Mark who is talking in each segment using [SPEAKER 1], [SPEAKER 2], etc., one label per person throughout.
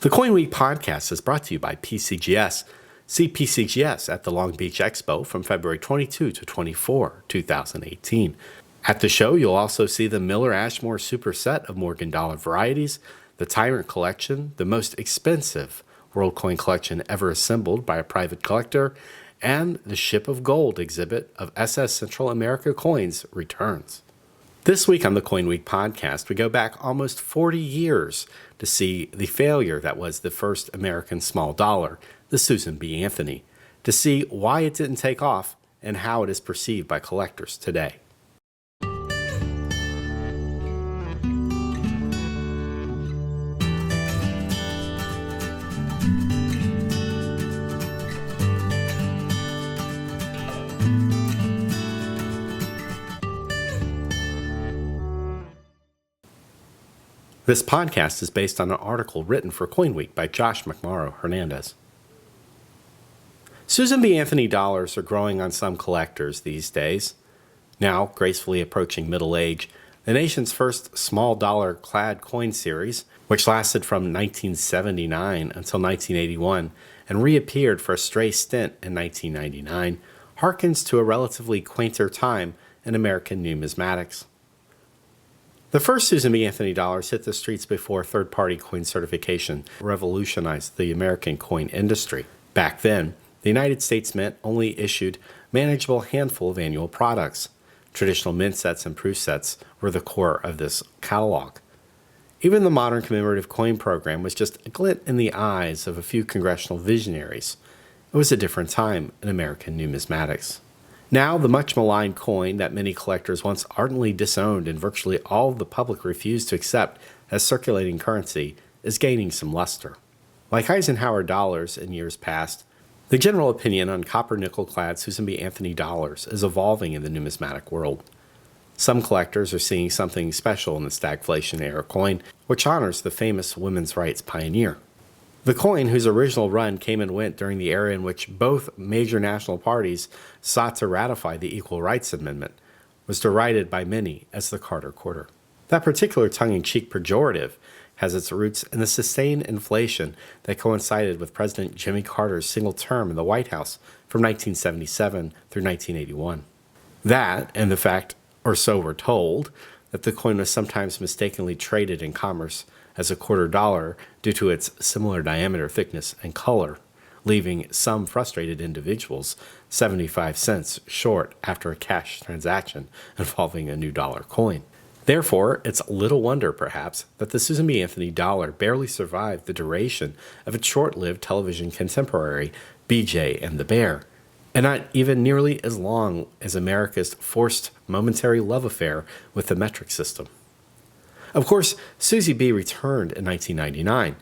[SPEAKER 1] The CoinWeek Podcast is brought to you by PCGS. See PCGS at the Long Beach Expo from February 22 to 24, 2018. At the show, you'll also see the Miller Ashmore Superset of Morgan Dollar varieties, the Tyrant Collection, the most expensive world coin collection ever assembled by a private collector, and the Ship of Gold exhibit of SS Central America coins returns. This week on the CoinWeek Podcast, we go back almost 40 years to see the failure that was the first American small dollar, the Susan B. Anthony, to see why it didn't take off and how it is perceived by collectors today. This podcast is based on an article written for CoinWeek by Joshua McMorrow Hernandez. Susan B. Anthony dollars are growing on some collectors these days. Now, gracefully approaching middle age, the nation's first small dollar clad coin series, which lasted from 1979 until 1981 and reappeared for a stray stint in 1999, harkens to a relatively quainter time in American numismatics. The first Susan B. Anthony dollars hit the streets before third-party coin certification revolutionized the American coin industry. Back then, the United States Mint only issued a manageable handful of annual products. Traditional mint sets and proof sets were the core of this catalog. Even the modern commemorative coin program was just a glint in the eyes of a few congressional visionaries. It was a different time in American numismatics. Now, the much-maligned coin that many collectors once ardently disowned and virtually all of the public refused to accept as circulating currency is gaining some luster. Like Eisenhower dollars in years past, the general opinion on copper-nickel-clad Susan B. Anthony dollars is evolving in the numismatic world. Some collectors are seeing something special in the stagflation-era coin, which honors the famous women's rights pioneer. The coin, whose original run came and went during the era in which both major national parties sought to ratify the Equal Rights Amendment, was derided by many as the Carter Quarter. That particular tongue-in-cheek pejorative has its roots in the sustained inflation that coincided with President Jimmy Carter's single term in the White House from 1977 through 1981. That, and the fact, or so we're told, that the coin was sometimes mistakenly traded in commerce as a quarter dollar due to its similar diameter, thickness, and color, leaving some frustrated individuals 75 cents short after a cash transaction involving a new dollar coin. Therefore, it's little wonder, perhaps, that the Susan B. Anthony dollar barely survived the duration of its short-lived television contemporary, BJ and the Bear, and not even nearly as long as America's forced momentary love affair with the metric system. Of course, Susie B. returned in 1999,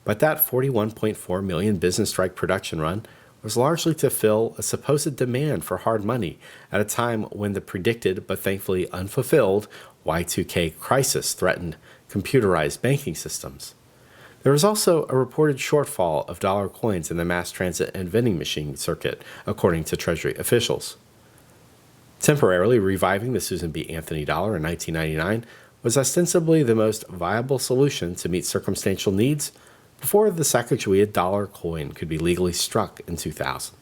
[SPEAKER 1] but that 41.4 million business strike production run was largely to fill a supposed demand for hard money at a time when the predicted but thankfully unfulfilled Y2K crisis threatened computerized banking systems. There was also a reported shortfall of dollar coins in the mass transit and vending machine circuit, according to Treasury officials. Temporarily reviving the Susan B. Anthony dollar in 1999 was ostensibly the most viable solution to meet circumstantial needs before the Sacagawea dollar coin could be legally struck in 2000.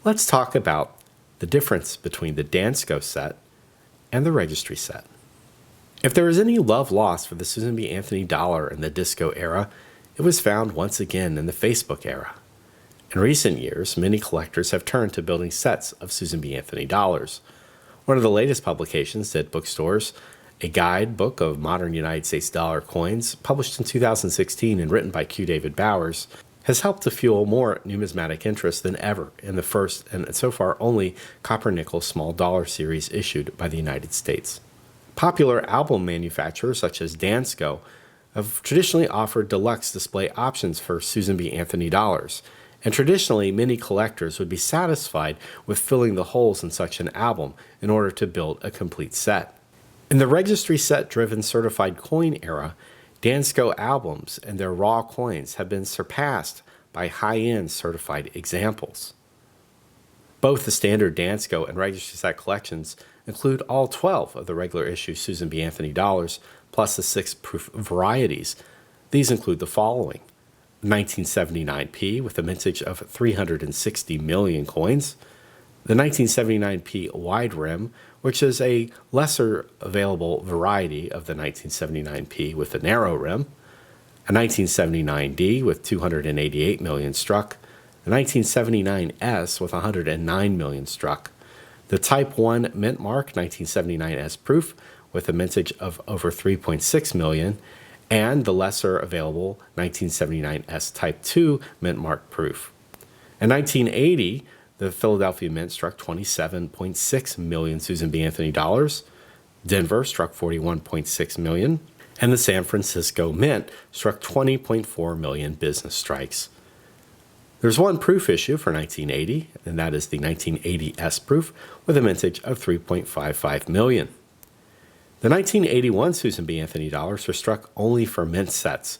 [SPEAKER 1] Let's talk about the difference between the Dansko set and the registry set. If there was any love lost for the Susan B. Anthony dollar in the disco era, it was found once again in the Facebook era. In recent years, many collectors have turned to building sets of Susan B. Anthony dollars. One of the latest publications at bookstores, a guidebook of modern United States dollar coins, published in 2016 and written by Q. David Bowers, has helped to fuel more numismatic interest than ever in the first and so far only copper-nickel small dollar series issued by the United States. Popular album manufacturers such as Dansko have traditionally offered deluxe display options for Susan B. Anthony dollars, and traditionally many collectors would be satisfied with filling the holes in such an album in order to build a complete set. In the registry set-driven certified coin era, Dansko albums and their raw coins have been surpassed by high-end certified examples. Both the standard Dansko and registry set collections include all 12 of the regular issue Susan B. Anthony dollars, plus the 6 proof varieties. These include the following: 1979p with a mintage of 360 million coins, the 1979p wide rim, which is a lesser available variety of the 1979p with a narrow rim, a 1979D with 288 million struck, a 1979S with 109 million struck, the Type 1 mint mark 1979S proof with a mintage of over 3.6 million, and the lesser available 1979S Type 2 mint mark proof. In 1980, the Philadelphia Mint struck 27.6 million Susan B. Anthony dollars, Denver struck 41.6 million, and the San Francisco Mint struck 20.4 million business strikes. There's one proof issue for 1980, and that is the 1980S proof with a mintage of 3.55 million. The 1981 Susan B. Anthony dollars were struck only for mint sets.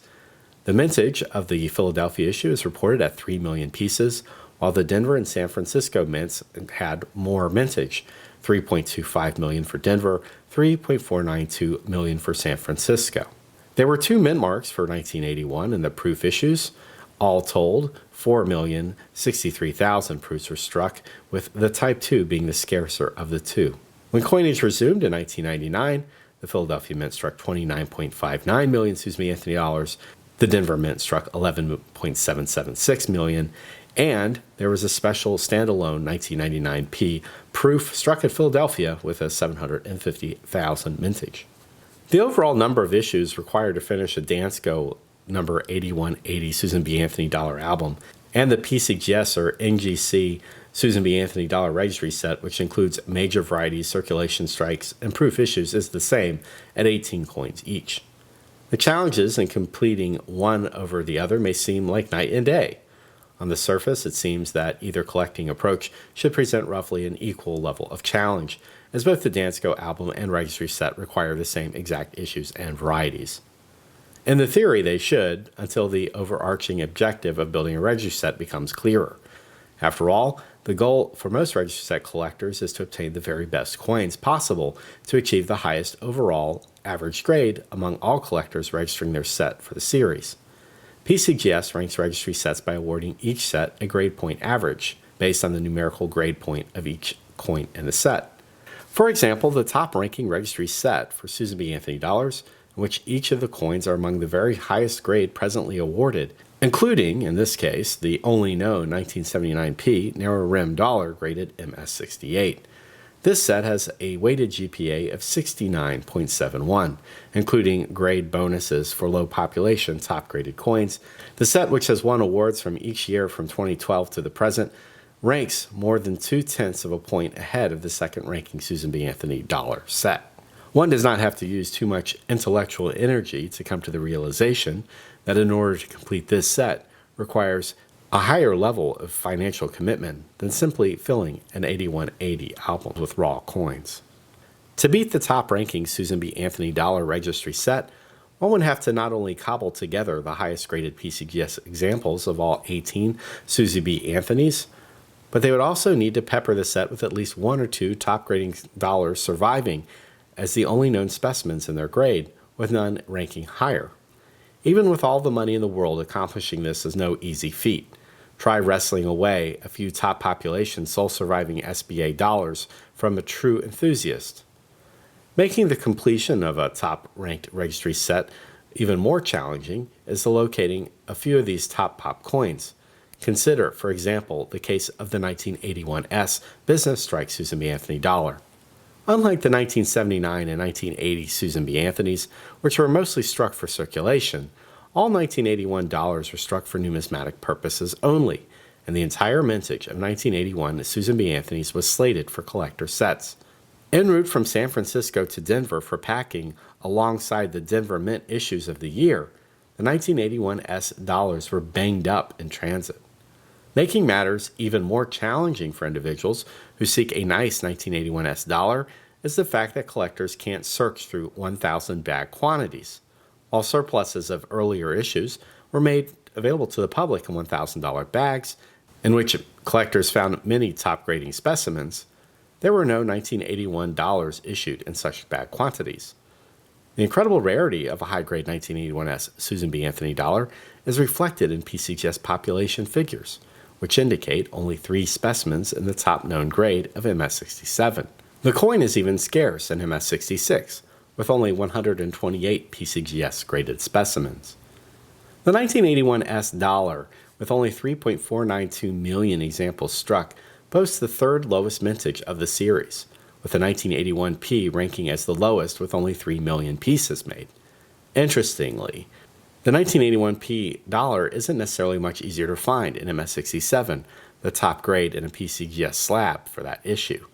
[SPEAKER 1] The mintage of the Philadelphia issue is reported at 3 million pieces, while the Denver and San Francisco mints had more mintage, 3.25 million for Denver, 3.492 million for San Francisco. There were 2 mint marks for 1981 in the proof issues. All told, 4,063,000 proofs were struck, with the Type 2 being the scarcer of the two. When coinage resumed in 1999, the Philadelphia Mint struck 29.59 million Susan B. Anthony dollars, the Denver Mint struck 11.776 million, and there was a special standalone 1999p proof struck at Philadelphia with a 750,000 mintage. The overall number of issues required to finish a Dansko number 8180 Susan B. Anthony dollar album and the PCGS or NGC Susan B. Anthony dollar registry set, which includes major varieties, circulation strikes, and proof issues, is the same at 18 coins each. The challenges in completing one over the other may seem like night and day. On the surface, it seems that either collecting approach should present roughly an equal level of challenge, as both the Dansko album and registry set require the same exact issues and varieties. In the theory, they should, until the overarching objective of building a registry set becomes clearer. After all, the goal for most registry set collectors is to obtain the very best coins possible to achieve the highest overall average grade among all collectors registering their set for the series. PCGS ranks registry sets by awarding each set a grade point average based on the numerical grade point of each coin in the set. For example, the top-ranking registry set for Susan B. Anthony dollars, in which each of the coins are among the very highest grade presently awarded, including, in this case, the only known 1979p narrow rim dollar graded MS68. This set has a weighted GPA of 69.71, including grade bonuses for low population top-graded coins. The set, which has won awards from each year from 2012 to the present, ranks more than 0.2 of a point ahead of the second-ranking Susan B. Anthony dollar set. One does not have to use too much intellectual energy to come to the realization that in order to complete this set requires a higher level of financial commitment than simply filling an 8180 album with raw coins. To beat the top-ranking Susan B. Anthony dollar registry set, one would have to not only cobble together the highest-graded PCGS examples of all 18 Susan B. Anthonys, but they would also need to pepper the set with at least 1 or 2 top-grading dollars surviving as the only known specimens in their grade, with none ranking higher. Even with all the money in the world, accomplishing this is no easy feat. Try wrestling away a few top population sole surviving SBA dollars from a true enthusiast. Making the completion of a top-ranked registry set even more challenging is the locating a few of these top pop coins. Consider, for example, the case of the 1981S Business Strike Susan B. Anthony dollar. Unlike the 1979 and 1980 Susan B. Anthonys, which were mostly struck for circulation, all 1981 dollars were struck for numismatic purposes only, and the entire mintage of 1981 Susan B. Anthonys was slated for collector sets. En route from San Francisco to Denver for packing alongside the Denver Mint issues of the year, the 1981S dollars were banged up in transit. Making matters even more challenging for individuals who seek a nice 1981S dollar is the fact that collectors can't search through 1,000 bag quantities. While surpluses of earlier issues were made available to the public in $1,000 bags, in which collectors found many top-grading specimens, there were no 1981 dollars issued in such bag quantities. The incredible rarity of a high-grade 1981S Susan B. Anthony dollar is reflected in PCGS population figures, which indicate only 3 specimens in the top known grade of MS67. The coin is even scarce in MS66, with only 128 PCGS graded specimens. The 1981 S dollar, with only 3.492 million examples struck, boasts the third lowest mintage of the series, with the 1981 P ranking as the lowest with only 3 million pieces made. Interestingly, the 1981 P dollar isn't necessarily much easier to find in MS67, the top grade in a PCGS slab for that issue.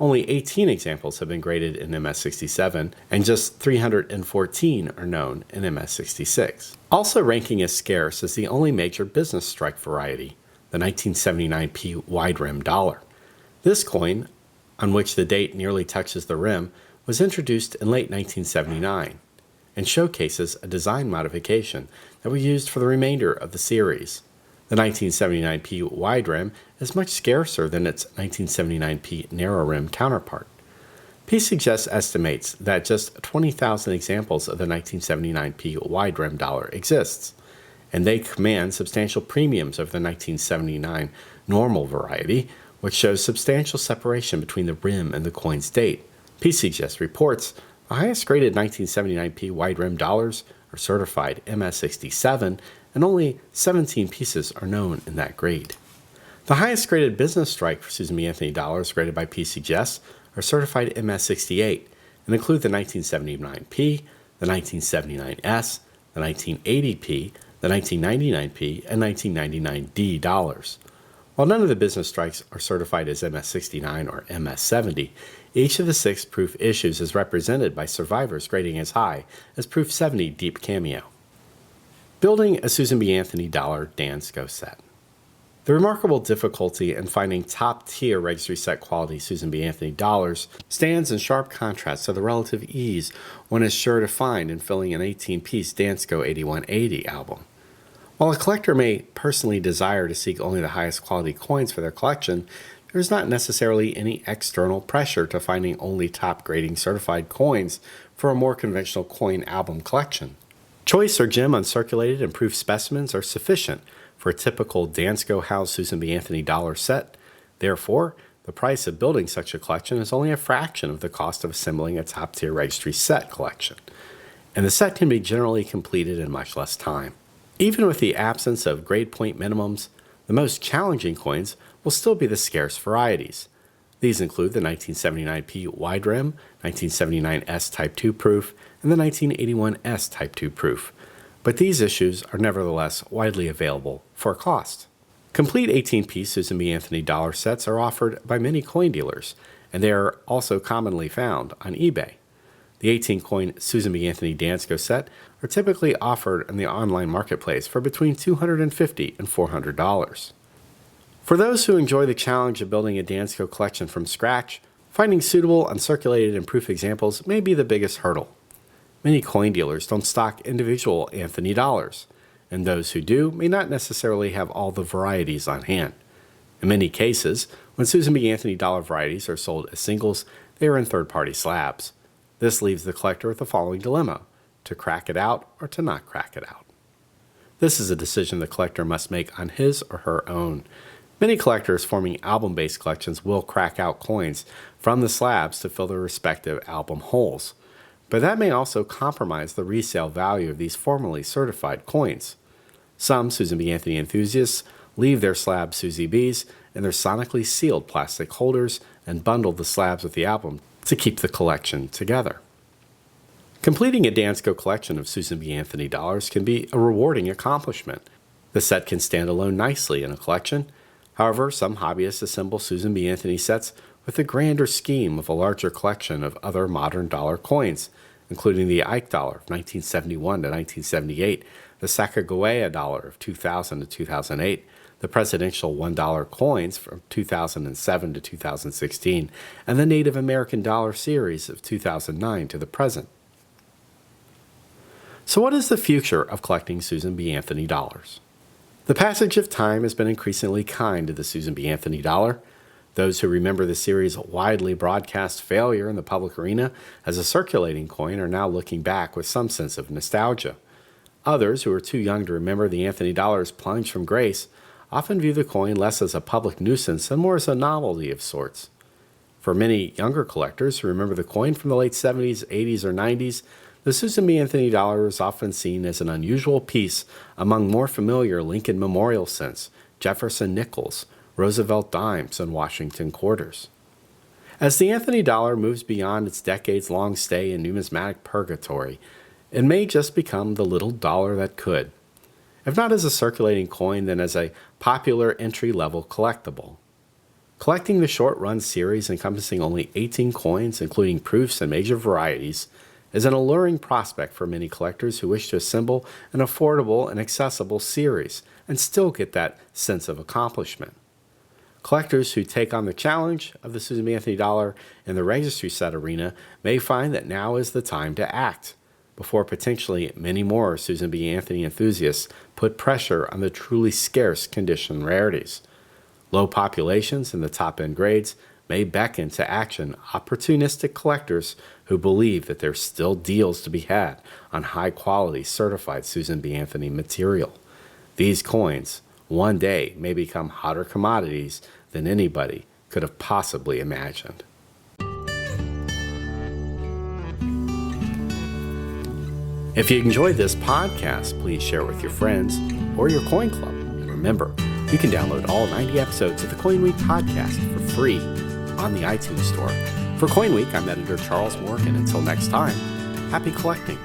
[SPEAKER 1] Only 18 examples have been graded in MS67, and just 314 are known in MS66. Also ranking as scarce is the only major business strike variety, the 1979 P wide rim dollar. This coin, on which the date nearly touches the rim, was introduced in late 1979 and showcases a design modification that was used for the remainder of the series. The 1979 P wide rim is much scarcer than its 1979 P narrow rim counterpart. PCGS estimates that just 20,000 examples of the 1979 P wide rim dollar exists, and they command substantial premiums over the 1979 normal variety, which shows substantial separation between the rim and the coin's date. PCGS reports the highest graded 1979 P wide rim dollars are certified MS67, and only 17 pieces are known in that grade. The highest graded business strike for Susan B. Anthony dollars graded by PCGS are certified MS68 and include the 1979P, the 1979S, the 1980P, the 1999P, and 1999D dollars. While none of the business strikes are certified as MS69 or MS70, each of the 6 proof issues is represented by survivors grading as high as proof 70 deep cameo. Building a Susan B. Anthony dollar Dansko set. The remarkable difficulty in finding top-tier registry set quality Susan B. Anthony dollars stands in sharp contrast to the relative ease one is sure to find in filling an 18-piece Dansko 8180 album. While a collector may personally desire to seek only the highest quality coins for their collection, there is not necessarily any external pressure to finding only top-grading certified coins for a more conventional coin album collection. Choice or gem uncirculated and proof specimens are sufficient for a typical Dansko House Susan B. Anthony dollar set. Therefore, the price of building such a collection is only a fraction of the cost of assembling a top-tier registry set collection, and the set can be generally completed in much less time. Even with the absence of grade point minimums, the most challenging coins will still be the scarce varieties. These include the 1979P wide rim, 1979S Type 2 proof, and the 1981S Type 2 proof, but these issues are nevertheless widely available for a cost. Complete 18-piece Susan B. Anthony dollar sets are offered by many coin dealers, and they are also commonly found on eBay. The 18-coin Susan B. Anthony Dansko set are typically offered in the online marketplace for between $250 and $400. For those who enjoy the challenge of building a Dansko collection from scratch, finding suitable uncirculated and proof examples may be the biggest hurdle. Many coin dealers don't stock individual Anthony dollars, and those who do may not necessarily have all the varieties on hand. In many cases, when Susan B. Anthony dollar varieties are sold as singles, they are in third-party slabs. This leaves the collector with the following dilemma: to crack it out or to not crack it out. This is a decision the collector must make on his or her own. Many collectors forming album-based collections will crack out coins from the slabs to fill their respective album holes, but that may also compromise the resale value of these formally certified coins. Some Susan B. Anthony enthusiasts leave their slab Susie B's in their sonically sealed plastic holders and bundle the slabs with the album to keep the collection together. Completing a Dansko collection of Susan B. Anthony dollars can be a rewarding accomplishment. The set can stand alone nicely in a collection. However, some hobbyists assemble Susan B. Anthony sets with a grander scheme of a larger collection of other modern dollar coins, including the Ike dollar of 1971 to 1978, the Sacagawea dollar of 2000 to 2008, the presidential $1 coins from 2007 to 2016, and the Native American dollar series of 2009 to the present. So what is the future of collecting Susan B. Anthony dollars? The passage of time has been increasingly kind to the Susan B. Anthony dollar. Those who remember the series' widely broadcast failure in the public arena as a circulating coin are now looking back with some sense of nostalgia. Others, who are too young to remember the Anthony dollar's plunge from grace, often view the coin less as a public nuisance and more as a novelty of sorts. For many younger collectors who remember the coin from the late 70s, 80s, or 90s, the Susan B. Anthony dollar is often seen as an unusual piece among more familiar Lincoln Memorial cents, Jefferson nickels, Roosevelt dimes, and Washington quarters. As the Anthony dollar moves beyond its decades-long stay in numismatic purgatory, it may just become the little dollar that could, if not as a circulating coin, then as a popular entry-level collectible. Collecting the short-run series encompassing only 18 coins, including proofs and major varieties, is an alluring prospect for many collectors who wish to assemble an affordable and accessible series and still get that sense of accomplishment. Collectors who take on the challenge of the Susan B. Anthony dollar in the registry set arena may find that now is the time to act, before potentially many more Susan B. Anthony enthusiasts put pressure on the truly scarce condition rarities. Low populations in the top-end grades may beckon to action opportunistic collectors who believe that there's still deals to be had on high-quality certified Susan B. Anthony material. These coins, one day, may become hotter commodities than anybody could have possibly imagined. If you enjoyed this podcast, please share it with your friends or your coin club. And remember, you can download all 90 episodes of the CoinWeek Podcast for free on the iTunes Store. For CoinWeek, I'm editor Charles Morgan. Until next time, happy collecting.